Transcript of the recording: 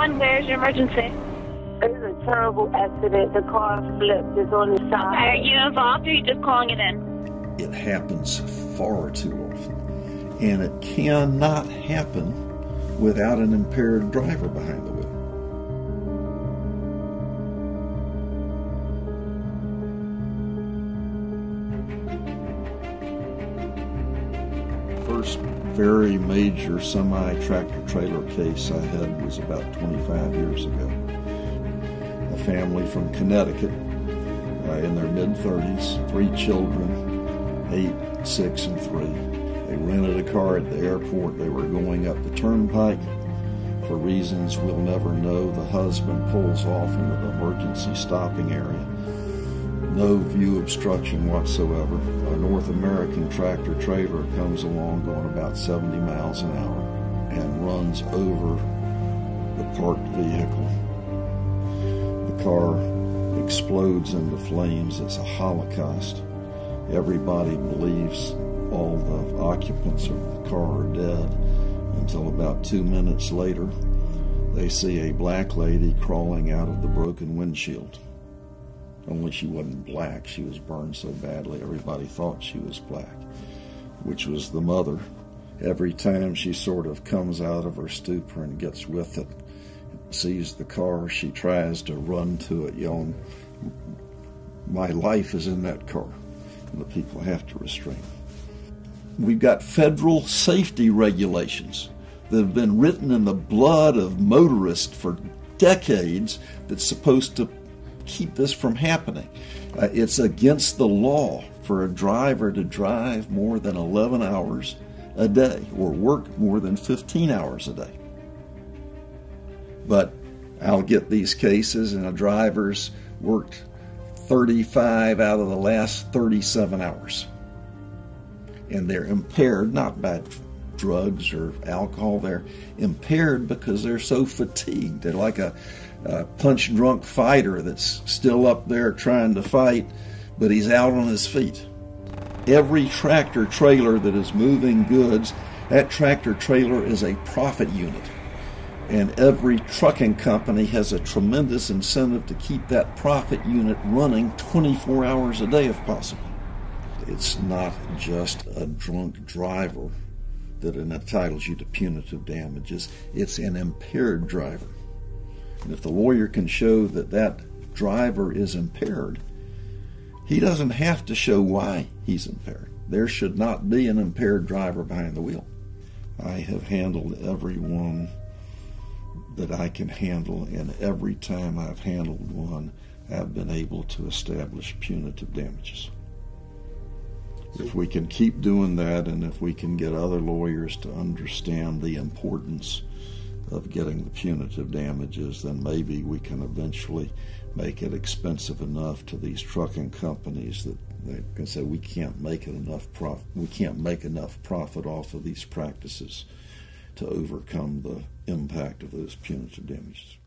911, where's your emergency? It was a terrible accident. The car flipped. It's on the side. Okay, are you involved or are you just calling it in? It happens far too often. And it cannot happen without an impaired driver behind the wheel. First very major semi-tractor trailer case I had was about 25 years ago. A family from Connecticut, in their mid-30s, 3 children, 8, 6, and 3. They rented a car at the airport. They were going up the turnpike. For reasons we'll never know, the husband pulls off into the emergency stopping area. No view obstruction whatsoever. A North American tractor trailer comes along going about 70 miles an hour and runs over the parked vehicle. The car explodes into flames. It's a holocaust. Everybody believes all the occupants of the car are dead until about 2 minutes later they see a black lady crawling out of the broken windshield. Only she wasn't black. She was burned so badly everybody thought she was black, which was the mother. Every time she sort of comes out of her stupor and gets with it, sees the car, she tries to run to it yelling, "My life is in that car." And the people have to restrain. We've got federal safety regulations that have been written in the blood of motorists for decades that's supposed to keep this from happening. It's against the law for a driver to drive more than 11 hours a day or work more than 15 hours a day. But I'll get these cases and a driver's worked 35 out of the last 37 hours. And they're impaired, not by drugs or alcohol. They're impaired because they're so fatigued. They're like a punch-drunk fighter that's still up there trying to fight, but he's out on his feet. Every tractor trailer that is moving goods, that tractor trailer is a profit unit. And every trucking company has a tremendous incentive to keep that profit unit running 24 hours a day if possible. It's not just a drunk driver that entitles you to punitive damages. It's an impaired driver. And if the lawyer can show that that driver is impaired, he doesn't have to show why he's impaired. There should not be an impaired driver behind the wheel. I have handled everyone that I can handle, and every time I've handled one, I've been able to establish punitive damages. If we can keep doing that, and if we can get other lawyers to understand the importance of getting the punitive damages, then maybe we can eventually make it expensive enough to these trucking companies that they can say we can't make enough profit off of these practices to overcome the impact of those punitive damages.